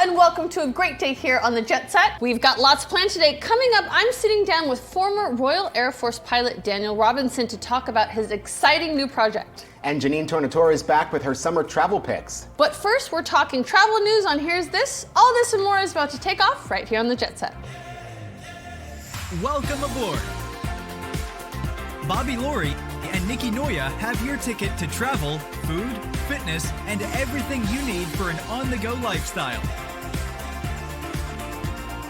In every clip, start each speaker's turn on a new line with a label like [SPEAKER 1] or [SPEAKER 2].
[SPEAKER 1] and welcome to a great day here on the Jet Set. We've got lots planned today. Coming up, I'm sitting down with former Royal Air Force pilot Daniel Robinson to talk about his exciting new project.
[SPEAKER 2] And Jeanenne Tornatore is back with her summer travel picks.
[SPEAKER 1] But first, we're talking travel news on Here's This. All this and more is about to take off right here on the Jet Set.
[SPEAKER 3] Welcome aboard. Bobby Laurie and Nikki Noya have your ticket to travel, food, fitness, and everything you need for an on-the-go lifestyle.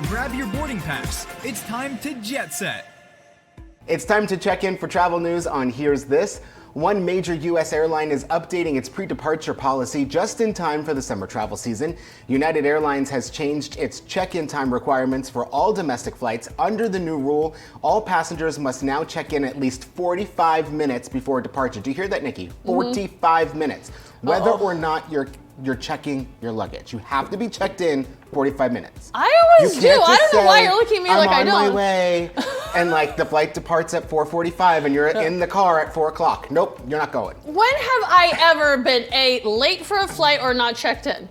[SPEAKER 3] Grab your boarding pass. It's time to jet set.
[SPEAKER 2] It's time to check in for travel news on Here's This. One major U.S. airline is updating its pre-departure policy just in time for the summer travel season. United Airlines has changed its check-in time requirements for all domestic flights. Under the new rule, all passengers must now check in at least 45 minutes before departure. Do you hear that, Nikki? 45 minutes. Whether or not you're checking your luggage. You have to be checked in 45 minutes.
[SPEAKER 1] I always do. I don't know why you're looking at me like I don't.
[SPEAKER 2] I'm on my way, and like the flight departs at 4:45 and you're in the car at 4 o'clock. Nope, you're not going.
[SPEAKER 1] When have I ever been late for a flight or not checked in?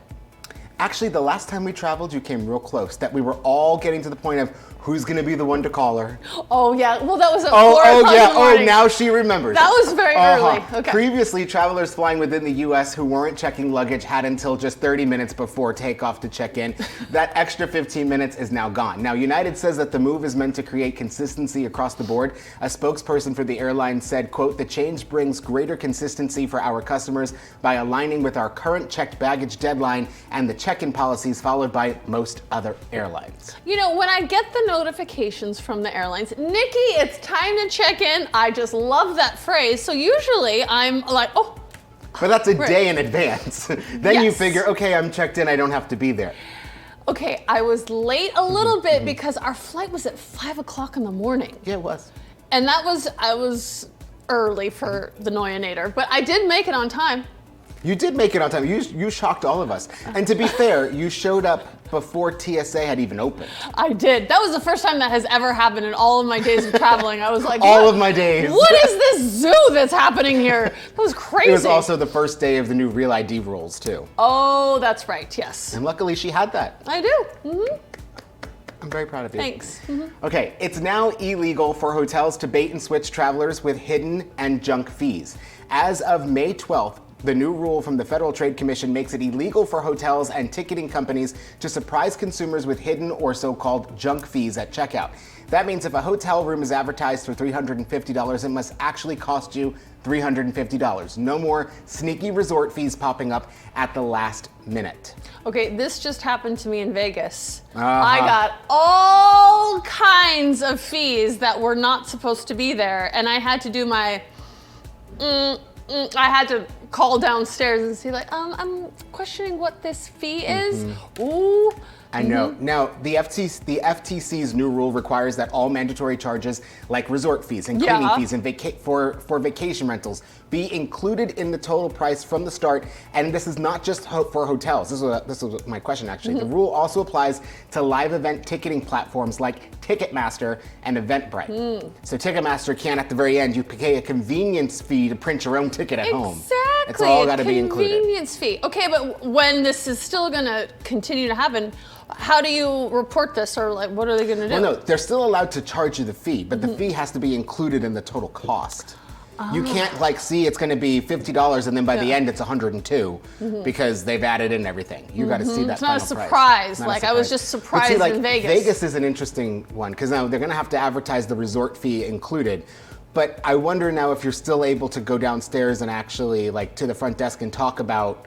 [SPEAKER 2] Actually, the last time we traveled, you came real close, that we were all getting to the point of who's gonna be the one to call her.
[SPEAKER 1] Oh yeah, well that was at 4 o'clock in the morning.
[SPEAKER 2] Oh, now she remembers.
[SPEAKER 1] That was very early. Okay.
[SPEAKER 2] Previously, travelers flying within the U.S. who weren't checking luggage had until just 30 minutes before takeoff to check in. That extra 15 minutes is now gone. Now, United says that the move is meant to create consistency across the board. A spokesperson for the airline said, quote, "The change brings greater consistency for our customers by aligning with our current checked baggage deadline and the check-in policies followed by most other airlines."
[SPEAKER 1] You know, when I get the notifications from the airlines, Nikki, it's time to check in. I just love that phrase. So usually I'm like, oh.
[SPEAKER 2] But that's a day in advance. Then you figure, okay, I'm checked in, I don't have to be there.
[SPEAKER 1] Okay, I was late a little bit because our flight was at 5 o'clock in the morning.
[SPEAKER 2] Yeah, it was.
[SPEAKER 1] And I was early for the Noyanator, but I did make it on time.
[SPEAKER 2] You did make it on time. You shocked all of us. And to be fair, you showed up before TSA had even opened.
[SPEAKER 1] I did. That was the first time that has ever happened in all of my days of traveling. I was like,
[SPEAKER 2] all of my days.
[SPEAKER 1] What is this zoo that's happening here? That was crazy.
[SPEAKER 2] It was also the first day of the new Real ID rules, too.
[SPEAKER 1] Oh, that's right. Yes.
[SPEAKER 2] And luckily she had that.
[SPEAKER 1] I do. Mm-hmm.
[SPEAKER 2] I'm very proud of you.
[SPEAKER 1] Thanks. Mm-hmm.
[SPEAKER 2] Okay, it's now illegal for hotels to bait and switch travelers with hidden and junk fees. As of May 12th, the new rule from the Federal Trade Commission makes it illegal for hotels and ticketing companies to surprise consumers with hidden or so-called junk fees at checkout. That means if a hotel room is advertised for $350, it must actually cost you $350. No more sneaky resort fees popping up at the last minute.
[SPEAKER 1] Okay, this just happened to me in Vegas. I got all kinds of fees that were not supposed to be there, and I had to do my I had to call downstairs and say like, I'm questioning what this fee is. Ooh.
[SPEAKER 2] I know. Now, the FTC's new rule requires that all mandatory charges like resort fees and cleaning fees and for vacation rentals be included in the total price from the start. And this is not just for hotels. This was my question, actually. The rule also applies to live event ticketing platforms like Ticketmaster and Eventbrite. So Ticketmaster can, at the very end, you pay a convenience fee to print your own ticket at home.
[SPEAKER 1] Exactly.
[SPEAKER 2] It's all got to be included.
[SPEAKER 1] Convenience fee. Okay, but when this is still going to continue to happen, how do you report this, or like what are they going to do?
[SPEAKER 2] Well, no, they're still allowed to charge you the fee, but the fee has to be included in the total cost. You can't like see it's going to be $50 and then by the end it's $102 because they've added in everything. You got to see that.
[SPEAKER 1] It's not a
[SPEAKER 2] final
[SPEAKER 1] surprise.
[SPEAKER 2] Price.
[SPEAKER 1] Like I was just surprised
[SPEAKER 2] like,
[SPEAKER 1] in Vegas.
[SPEAKER 2] Vegas is an interesting one because now they're going to have to advertise the resort fee included. But I wonder now if you're still able to go downstairs and actually like to the front desk and talk about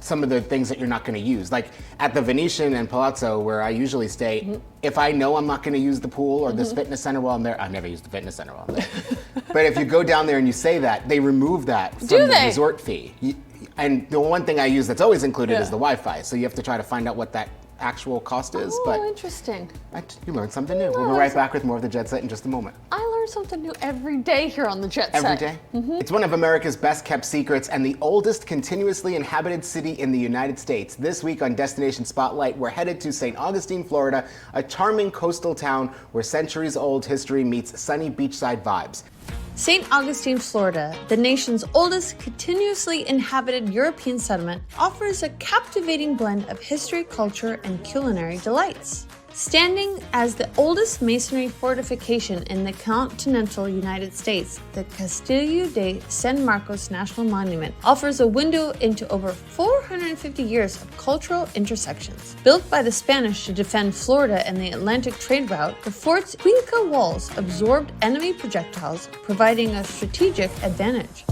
[SPEAKER 2] some of the things that you're not going to use. Like at the Venetian and Palazzo where I usually stay, if I know I'm not going to use the pool or this fitness center while I'm there, I've never used the fitness center while I'm there. But if you go down there and you say that, they remove that from the resort fee. And the one thing I use that's always included is the Wi-Fi. So you have to try to find out what that actual cost is.
[SPEAKER 1] Oh,
[SPEAKER 2] but
[SPEAKER 1] interesting.
[SPEAKER 2] You learned something new. We'll be right back with more of the Jet Set in just a moment.
[SPEAKER 1] I learn something new every day here on the Jet Set.
[SPEAKER 2] Every day? It's one of America's best kept secrets and the oldest continuously inhabited city in the United States. This week on Destination Spotlight, we're headed to St. Augustine, Florida, a charming coastal town where centuries old history meets sunny beachside vibes.
[SPEAKER 1] St. Augustine, Florida, the nation's oldest continuously inhabited European settlement, offers a captivating blend of history, culture, and culinary delights. Standing as the oldest masonry fortification in the continental United States, the Castillo de San Marcos National Monument offers a window into over 450 years of cultural intersections. Built by the Spanish to defend Florida and the Atlantic trade route, the fort's Cuenca walls absorbed enemy projectiles, providing a strategic advantage.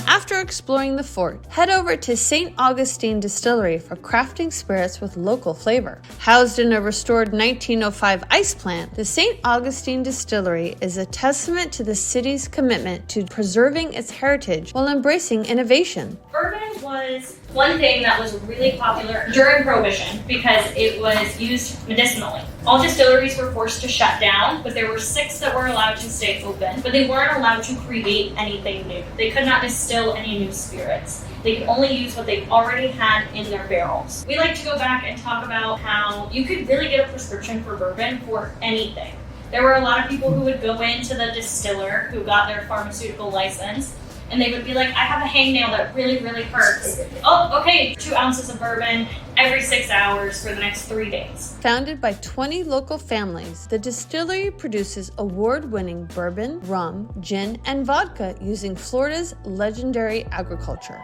[SPEAKER 1] After exploring the fort, head over to St. Augustine Distillery for crafting spirits with local flavor. Housed in a restored 1905 ice plant, the St. Augustine Distillery is a testament to the city's commitment to preserving its heritage while embracing innovation.
[SPEAKER 4] Bourbon was one thing that was really popular during Prohibition because it was used medicinally. All distilleries were forced to shut down, but there were 6 that were allowed to stay open, but they weren't allowed to create anything new. They could not distill any new spirits. They could only use what they already had in their barrels. We like to go back and talk about how you could really get a prescription for bourbon for anything. There were a lot of people who would go into the distiller who got their pharmaceutical license, and they would be like, I have a hangnail that really, really hurts. Oh, okay, 2 ounces of bourbon every 6 hours for the next 3 days.
[SPEAKER 1] Founded by 20 local families, the distillery produces award-winning bourbon, rum, gin, and vodka using Florida's legendary agriculture.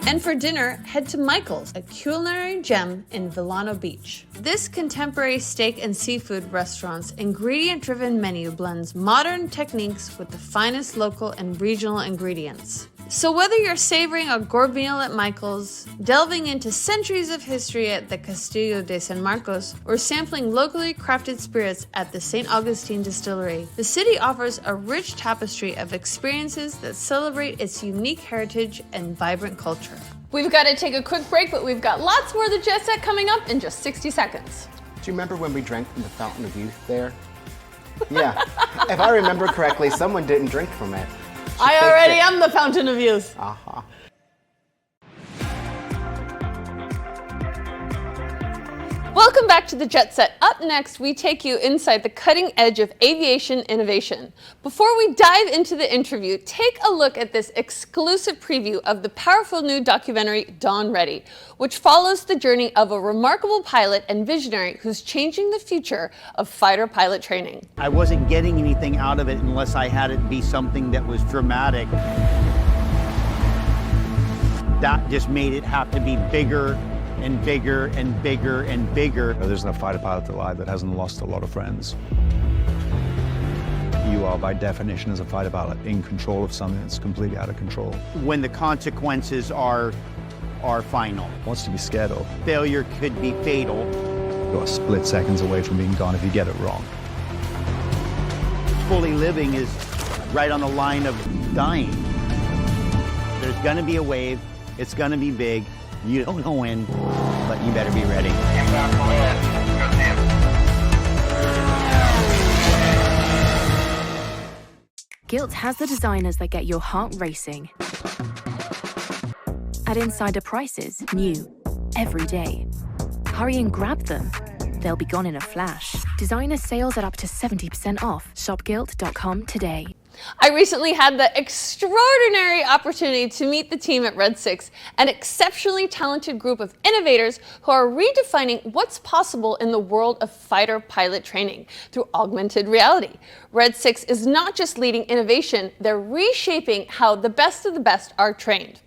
[SPEAKER 1] And for dinner, head to Michael's, a culinary gem in Villano Beach. This contemporary steak and seafood restaurant's ingredient-driven menu blends modern techniques with the finest local and regional ingredients. So whether you're savoring a gourmet meal at Michael's, delving into centuries of history at the Castillo de San Marcos, or sampling locally crafted spirits at the St. Augustine Distillery, the city offers a rich tapestry of experiences that celebrate its unique heritage and vibrant culture. We've got to take a quick break, but we've got lots more of the Jet Set coming up in just 60 seconds.
[SPEAKER 2] Do you remember when we drank from the Fountain of Youth there? Yeah. If I remember correctly, someone didn't drink from it.
[SPEAKER 1] I already am the Fountain of Youth.
[SPEAKER 2] Uh-huh.
[SPEAKER 1] Welcome back to the Jet Set. Up next, we take you inside the cutting edge of aviation innovation. Before we dive into the interview, take a look at this exclusive preview of the powerful new documentary, Dawn Ready, which follows the journey of a remarkable pilot and visionary who's changing the future of fighter pilot training.
[SPEAKER 5] I wasn't getting anything out of it unless I had it be something that was dramatic. That just made it have to be bigger and bigger and bigger and bigger.
[SPEAKER 6] There isn't a fighter pilot alive that hasn't lost a lot of friends. You are, by definition, as a fighter pilot, in control of something that's completely out of control.
[SPEAKER 5] When the consequences are final.
[SPEAKER 6] What's to be scared of?
[SPEAKER 5] Failure could be fatal.
[SPEAKER 6] You're split seconds away from being gone if you get it wrong.
[SPEAKER 5] Fully living is right on the line of dying. There's gonna be a wave, it's gonna be big. You don't know when, but you better be ready.
[SPEAKER 7] Gilt has the designers that get your heart racing. At insider prices, new, every day. Hurry and grab them. They'll be gone in a flash. Designer sales at up to 70% off. Shopgilt.com today.
[SPEAKER 1] I recently had the extraordinary opportunity to meet the team at Red 6, an exceptionally talented group of innovators who are redefining what's possible in the world of fighter pilot training through augmented reality. Red 6 is not just leading innovation, they're reshaping how the best of the best are trained.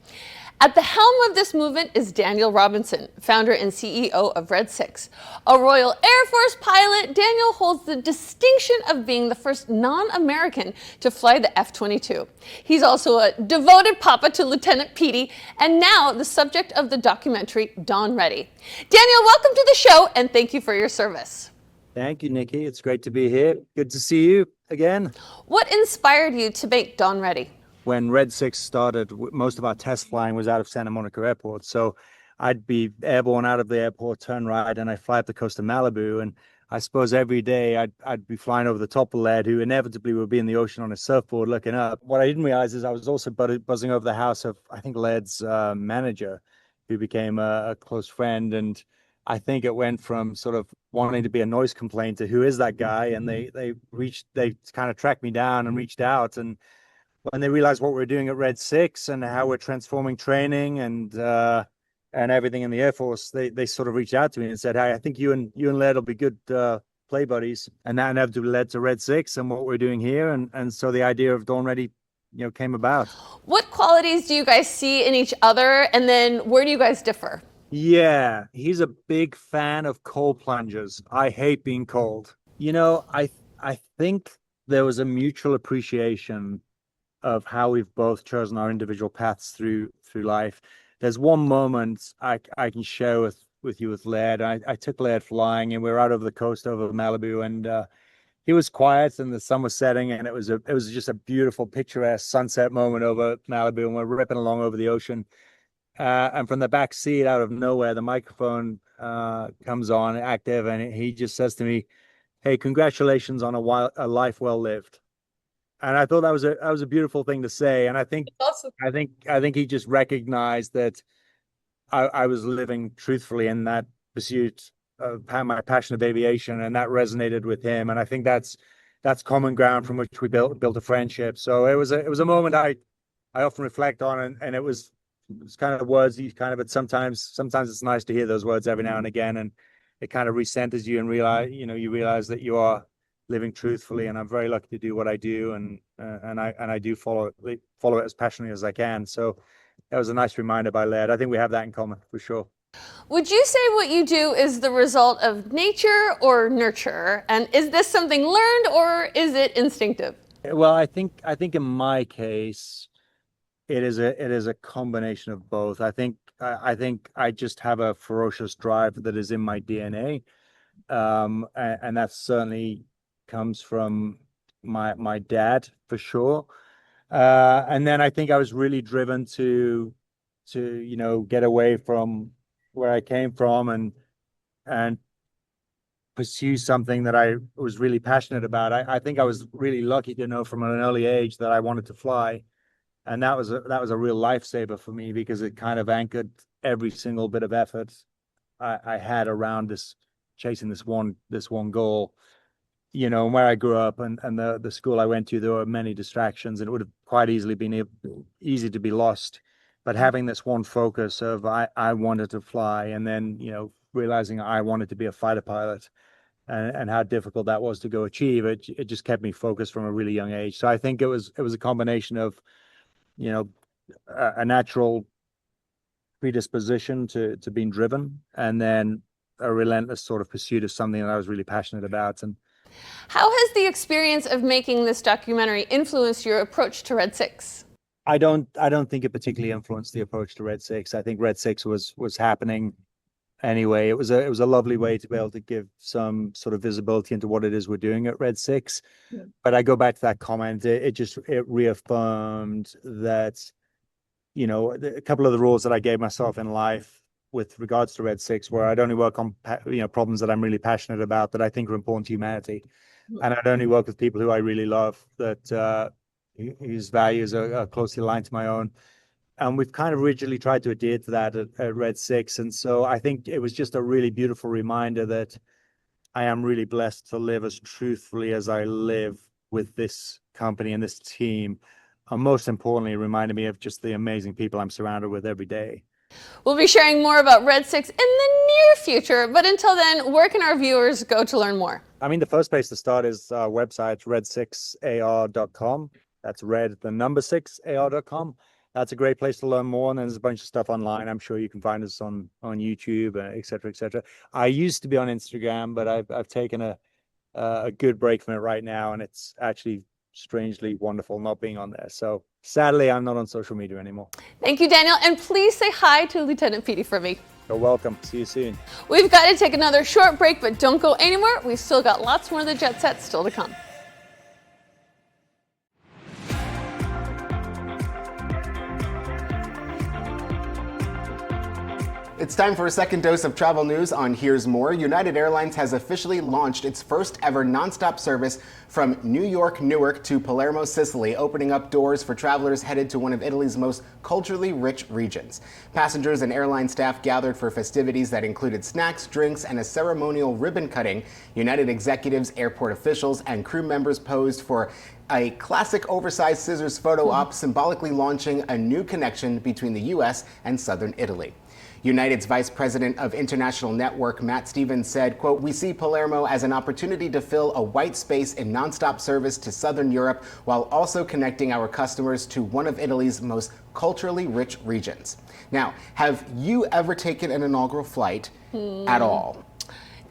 [SPEAKER 1] At the helm of this movement is Daniel Robinson, founder and CEO of Red 6. A Royal Air Force pilot, Daniel holds the distinction of being the first non-American to fly the F-22. He's also a devoted papa to Lieutenant Petey, and now the subject of the documentary Dawn Ready. Daniel, welcome to the show, and thank you for your service.
[SPEAKER 8] Thank you, Nikki. It's great to be here. Good to see you again.
[SPEAKER 1] What inspired you to make Dawn Ready?
[SPEAKER 8] When Red 6 started, most of our test flying was out of Santa Monica Airport. So I'd be airborne out of the airport, turn right, and I'd fly up the coast of Malibu. And I suppose every day I'd be flying over the top of Laird, who inevitably would be in the ocean on his surfboard looking up. What I didn't realize is I was also buzzing over the house of, I think, Laird's manager, who became a close friend. And I think it went from sort of wanting to be a noise complaint to who is that guy, and they kind of tracked me down and reached out, and when they realized what we're doing at Red 6 and how we're transforming training and everything in the Air Force, they sort of reached out to me and said, "Hey, I think you and Laird will be good play buddies," and that inevitably led to Red 6 and what we're doing here, and so the idea of Dawn Ready, came about.
[SPEAKER 1] What qualities do you guys see in each other, and then where do you guys differ?
[SPEAKER 8] Yeah, he's a big fan of cold plunges. I hate being cold. I think there was a mutual appreciation of how we've both chosen our individual paths through life. There's one moment I can share with you with Laird. I took Laird flying, and we were out over the coast over Malibu, and he was quiet, and the sun was setting, and it was just a beautiful, picturesque sunset moment over Malibu, and we're ripping along over the ocean. And from the back seat, out of nowhere, the microphone comes on, active, and he just says to me, "Hey, congratulations on a life well lived." And I thought that was a beautiful thing to say. And I think he just recognized that I was living truthfully in that pursuit of my passion of aviation, and that resonated with him. And I think that's common ground from which we built a friendship. So it was a moment I often reflect on, and it's kind of words you kind of, but sometimes it's nice to hear those words every now and again, and it kind of recenters you and you realize that you are living truthfully. And I'm very lucky to do what I do, and I do follow it as passionately as I can. So that was a nice reminder by Laird. I think we have that in common for sure.
[SPEAKER 1] Would you say what you do is the result of nature or nurture? And is this something learned or is it instinctive?
[SPEAKER 8] Well, I think in my case, it is a combination of both. I think I just have a ferocious drive that is in my DNA, and that certainly comes from my dad for sure. And then I think I was really driven to get away from where I came from and pursue something that I was really passionate about. I think I was really lucky to know from an early age that I wanted to fly. And that was a real lifesaver for me, because it kind of anchored every single bit of effort I had around chasing this one goal. And where I grew up and the school I went to, there were many distractions, and it would have quite easily been easy to be lost. But having this one focus of I wanted to fly, and then realizing I wanted to be a fighter pilot, and how difficult that was to go achieve, it just kept me focused from a really young age. So I think it was a combination of a natural predisposition to being driven, and then a relentless sort of pursuit of something that I was really passionate about. And
[SPEAKER 1] how has the experience of making this documentary influenced your approach to Red 6?
[SPEAKER 8] I don't think it particularly influenced the approach to Red 6. I think Red 6 was happening anyway. It was a lovely way to be able to give some sort of visibility into what it is we're doing at Red 6. Yeah. But I go back to that comment. It reaffirmed that, a couple of the rules that I gave myself in life with regards to Red 6, where I'd only work on problems that I'm really passionate about, that I think are important to humanity, and I'd only work with people who I really love, that whose values are closely aligned to my own. And we've kind of rigidly tried to adhere to that at Red 6. And so I think it was just a really beautiful reminder that I am really blessed to live as truthfully as I live with this company and this team. And most importantly, it reminded me of just the amazing people I'm surrounded with every day.
[SPEAKER 1] We'll be sharing more about Red 6 in the near future, but until then, where can our viewers go to learn more?
[SPEAKER 8] I mean, the first place to start is our website, red6ar.com. That's red6ar.com. That's a great place to learn more, and there's a bunch of stuff online. I'm sure you can find us on YouTube, et cetera, et cetera. I used to be on Instagram, but I've taken a good break from it right now, and it's actually strangely wonderful not being on there. So sadly, I'm not on social media anymore.
[SPEAKER 1] Thank you, Daniel, and please say hi to Lieutenant Petey for me.
[SPEAKER 8] You're welcome. See you soon.
[SPEAKER 1] We've got to take another short break, but don't go anywhere. We've still got lots more of the Jet Set still to come.
[SPEAKER 2] It's time for a second dose of travel news on Here's More. United Airlines has officially launched its first ever nonstop service from New York, Newark to Palermo, Sicily, opening up doors for travelers headed to one of Italy's most culturally rich regions. Passengers and airline staff gathered for festivities that included snacks, drinks, and a ceremonial ribbon cutting. United executives, airport officials, and crew members posed for a classic oversized scissors photo op, symbolically launching a new connection between the U.S. and southern Italy. United's Vice President of International Network, Matt Stevens, said, quote, "We see Palermo as an opportunity to fill a white space in nonstop service to Southern Europe while also connecting our customers to one of Italy's most culturally rich regions." Now, have you ever taken an inaugural flight at all?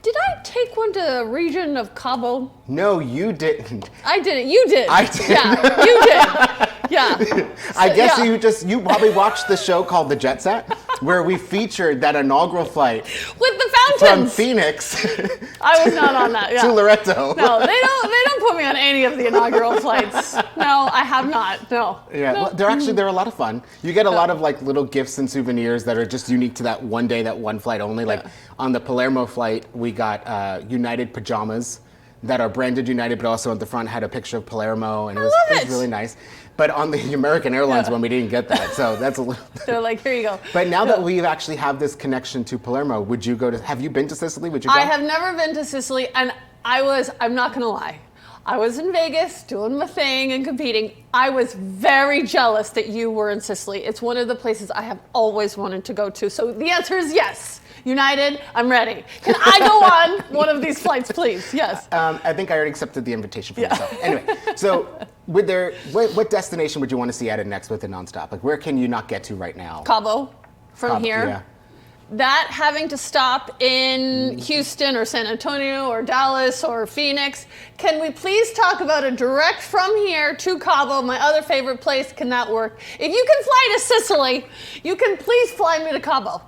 [SPEAKER 1] Did I take one to the region of Cabo?
[SPEAKER 2] No, you didn't.
[SPEAKER 1] I didn't. You did.
[SPEAKER 2] I did.
[SPEAKER 1] Yeah, you did. Yeah.
[SPEAKER 2] I guess you probably watched the show called The Jet Set, where we featured that inaugural flight
[SPEAKER 1] with the
[SPEAKER 2] from
[SPEAKER 1] fountains.
[SPEAKER 2] Phoenix
[SPEAKER 1] I was not on that. Yeah.
[SPEAKER 2] to Loretto.
[SPEAKER 1] No, they don't put me on any of the inaugural flights. No, I have not. No.
[SPEAKER 2] Yeah,
[SPEAKER 1] No.
[SPEAKER 2] well, they're a lot of fun. You get a lot of like little gifts and souvenirs that are just unique to that one day, that one flight only. Like on the Palermo flight, we got United pajamas that are branded United, but also at the front had a picture of Palermo, and it was really nice. But on the American Airlines one, we didn't get that, so that's a little.
[SPEAKER 1] They're like, here you go.
[SPEAKER 2] But now that we actually have this connection to Palermo, would you go to? Have you been to Sicily? Would you go?
[SPEAKER 1] I have never been to Sicily, and I'm not gonna lie. I was in Vegas doing my thing and competing. I was very jealous that you were in Sicily. It's one of the places I have always wanted to go to. So the answer is yes. United, I'm ready. Can I go on one of these flights, please? Yes.
[SPEAKER 2] I think I already accepted the invitation for myself. Anyway, so what destination would you want to see added next with a nonstop? Like, where can you not get to right now?
[SPEAKER 1] Cabo, from here.
[SPEAKER 2] Yeah.
[SPEAKER 1] That having to stop in Houston or San Antonio or Dallas or Phoenix. Can we please talk about a direct from here to Cabo, my other favorite place? Can that work? If you can fly to Sicily, you can please fly me to Cabo.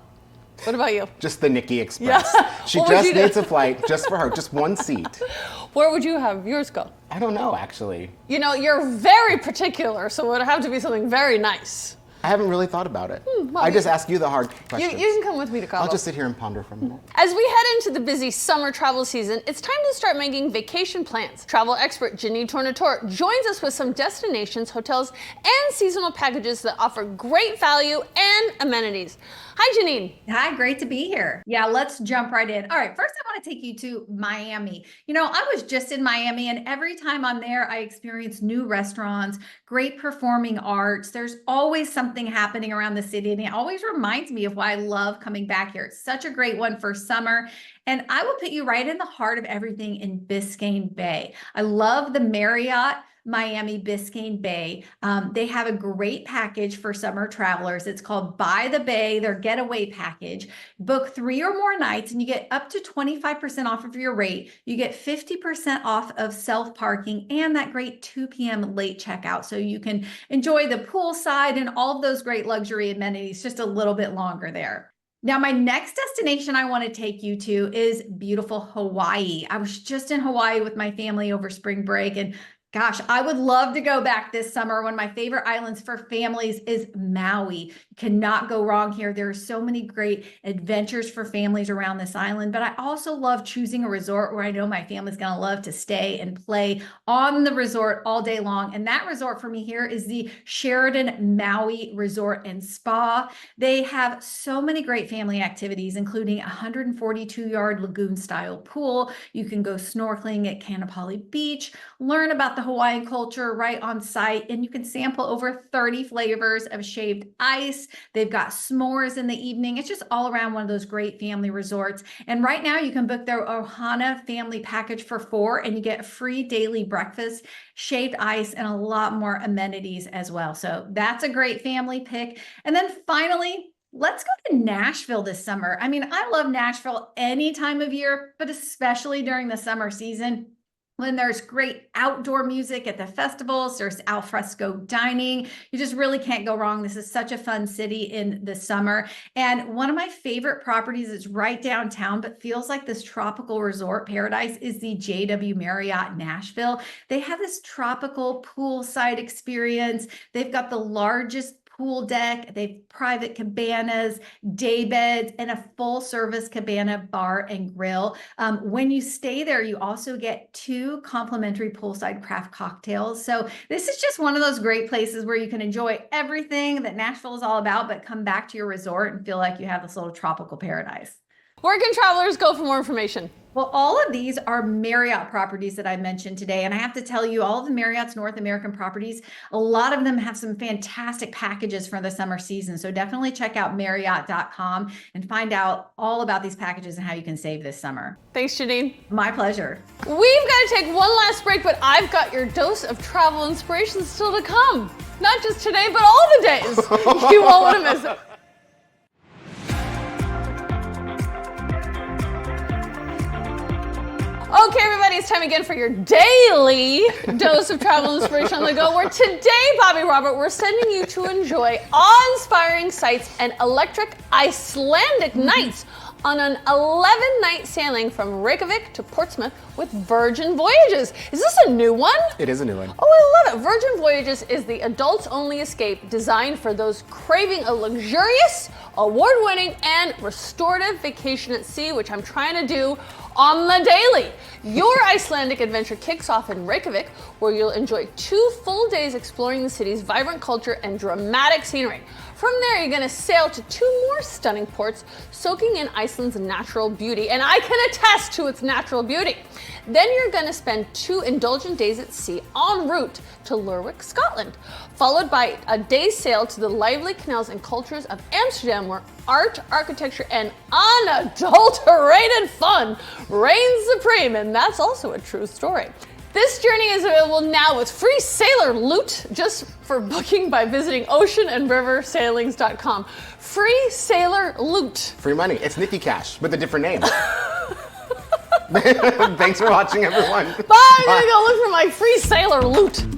[SPEAKER 1] What about you?
[SPEAKER 2] Just the Nikki Express.
[SPEAKER 1] Yeah.
[SPEAKER 2] She
[SPEAKER 1] What would
[SPEAKER 2] just
[SPEAKER 1] you do?
[SPEAKER 2] needs a flight just for her, just one seat.
[SPEAKER 1] Where would you have yours go?
[SPEAKER 2] I don't know, actually.
[SPEAKER 1] You know, you're very particular, so it would have to be something very nice.
[SPEAKER 2] I haven't really thought about it.
[SPEAKER 1] well,
[SPEAKER 2] I just ask you the hard
[SPEAKER 1] You
[SPEAKER 2] questions.
[SPEAKER 1] can come with me to Cabo.
[SPEAKER 2] I'll just sit here and ponder for a minute.
[SPEAKER 1] As we head into the busy summer travel season, it's time to start making vacation plans. Travel expert Jeanenne Tornatore joins us with some destinations, hotels, and seasonal packages that offer great value and amenities. Hi, Jeanenne.
[SPEAKER 9] Hi, great to be here. Yeah, let's jump right in. All right, first I want to take you to Miami. You know, I was just in Miami, and every time I'm there, I experience new restaurants, great performing arts. There's always something happening around the city, and it always reminds me of why I love coming back here. It's such a great one for summer. And I will put you right in the heart of everything in Biscayne Bay. I love the Marriott Miami Biscayne Bay. They have a great package for summer travelers. It's called By the Bay, their getaway package. Book 3 or more nights and you get up to 25% off of your rate. You get 50% off of self-parking and that great 2 p.m. late checkout. So you can enjoy the poolside and all of those great luxury amenities just a little bit longer there. Now, my next destination I want to take you to is beautiful Hawaii. I was just in Hawaii with my family over spring break, and gosh, I would love to go back this summer. One of my favorite islands for families is Maui. You cannot go wrong here. There are so many great adventures for families around this island, but I also love choosing a resort where I know my family's going to love to stay and play on the resort all day long. And that resort for me here is the Sheraton Maui Resort and Spa. They have so many great family activities, including a 142-yard lagoon-style pool. You can go snorkeling at Kanapali Beach, learn about the Hawaiian culture right on site, and you can sample over 30 flavors of shaved ice. They've got s'mores in the evening. It's just all around one of those great family resorts. And right now you can book their Ohana family package for 4 and you get a free daily breakfast, shaved ice, and a lot more amenities as well. So that's a great family pick. And then finally, let's go to Nashville this summer. I mean, I love Nashville any time of year, but especially during the summer season, when there's great outdoor music at the festivals, there's al fresco dining. You just really can't go wrong. This is such a fun city in the summer. And one of my favorite properties is right downtown, but feels like this tropical resort paradise is the JW Marriott Nashville. They have this tropical poolside experience. They've got the largest pool deck, they have private cabanas, day beds, and a full service cabana bar and grill. When you stay there, you also get 2 complimentary poolside craft cocktails. So this is just one of those great places where you can enjoy everything that Nashville is all about, but come back to your resort and feel like you have this little tropical paradise.
[SPEAKER 1] Where can travelers go for more information?
[SPEAKER 9] Well, all of these are Marriott properties that I mentioned today. And I have to tell you, all of the Marriott's North American properties, a lot of them have some fantastic packages for the summer season. So definitely check out Marriott.com and find out all about these packages and how you can save this summer.
[SPEAKER 1] Thanks, Jeanine.
[SPEAKER 9] My pleasure.
[SPEAKER 1] We've got to take one last break, but I've got your dose of travel inspiration still to come. Not just today, but all the days. You won't want to miss it. Okay, everybody, it's time again for your daily dose of travel inspiration on the go, where today, Bobby Robert, we're sending you to enjoy awe-inspiring sights and electric Icelandic nights on an 11-night sailing from Reykjavik to Portsmouth with Virgin Voyages. Is this a new one?
[SPEAKER 2] It is a new one.
[SPEAKER 1] Oh, I love it. Virgin Voyages is the adults-only escape designed for those craving a luxurious, award-winning, and restorative vacation at sea, which I'm trying to do on the daily. Your Icelandic adventure kicks off in Reykjavik, where you'll enjoy 2 full days exploring the city's vibrant culture and dramatic scenery. From there, you're gonna sail to 2 more stunning ports, soaking in Iceland's natural beauty, and I can attest to its natural beauty. Then you're gonna spend 2 indulgent days at sea en route to Lerwick, Scotland, followed by a day's sail to the lively canals and cultures of Amsterdam, where art, architecture, and unadulterated fun reigns supreme, and that's also a true story. This journey is available now with free sailor loot just for booking by visiting oceanandriversailings.com. Free sailor loot.
[SPEAKER 2] Free money. It's Nikki Cash with a different name. Thanks for watching, everyone.
[SPEAKER 1] Bye. I'm gonna go look for my free sailor loot.